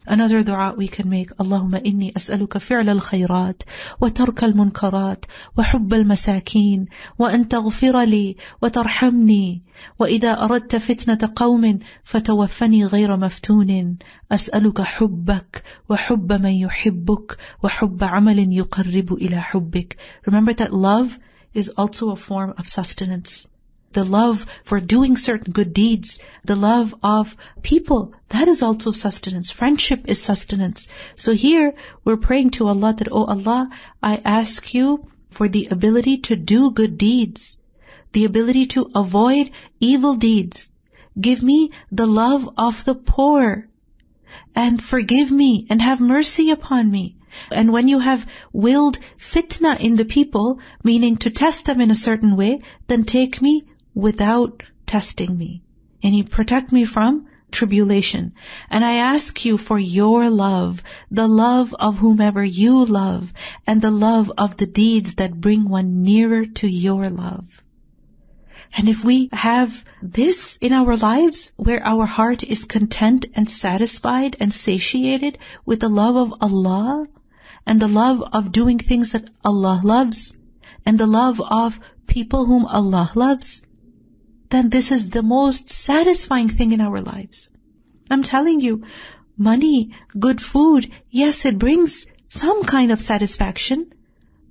Another dua we can make, Allaahumma innee as'aluka fi'la al-khayraat wa tarkal munkaraat wa hubba al-masaakin wa an taghfira li wa tarhamni wa idha aradta fitnata qawmin fatawaffani ghayra maftunin as'aluka hubbak wa hubba man yuhibbuk wa hubba amalin yuqarribu ila hubbik. Remember that love is also a form of sustenance. The love for doing certain good deeds, the love of people, that is also sustenance. Friendship is sustenance. So here we're praying to Allah that, oh Allah, I ask you for the ability to do good deeds, the ability to avoid evil deeds. Give me the love of the poor, and forgive me and have mercy upon me. And when you have willed fitna in the people, meaning to test them in a certain way, then take me without testing me. And you protect me from tribulation. And I ask you for your love, the love of whomever you love, and the love of the deeds that bring one nearer to your love. And if we have this in our lives, where our heart is content and satisfied and satiated with the love of Allah, and the love of doing things that Allah loves, and the love of people whom Allah loves, then this is the most satisfying thing in our lives. I'm telling you, money, good food, yes, it brings some kind of satisfaction,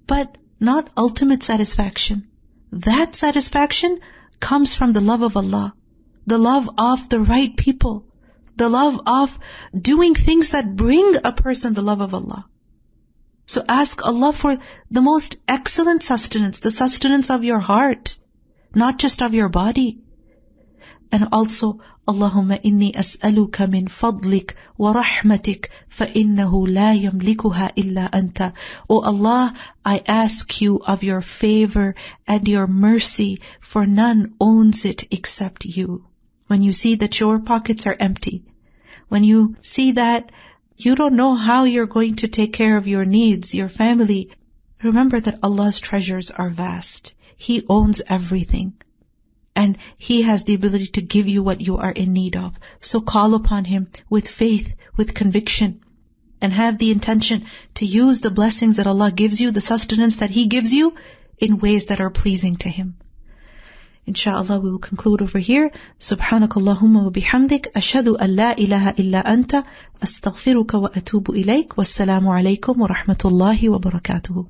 but not ultimate satisfaction. That satisfaction comes from the love of Allah, the love of the right people, the love of doing things that bring a person the love of Allah. So ask Allah for the most excellent sustenance, the sustenance of your heart, not just of your body. And also, Allahumma inni as'aluka min fadlik wa rahmatik fa innahu la yamlikuha illa anta. O Allah, I ask you of your favor and your mercy, for none owns it except you. When you see that your pockets are empty, when you see that you don't know how you're going to take care of your needs, your family, remember that Allah's treasures are vast. He owns everything. And He has the ability to give you what you are in need of. So call upon Him with faith, with conviction, and have the intention to use the blessings that Allah gives you, the sustenance that He gives you, in ways that are pleasing to Him. Inshallah, we will conclude over here. Subhanakallahumma wa bihamdik, ashhadu an la ilaha illa anta, astaghfiruka wa atubu ilayk. Wassalamu alaykum wa rahmatullahi wa barakatuhu.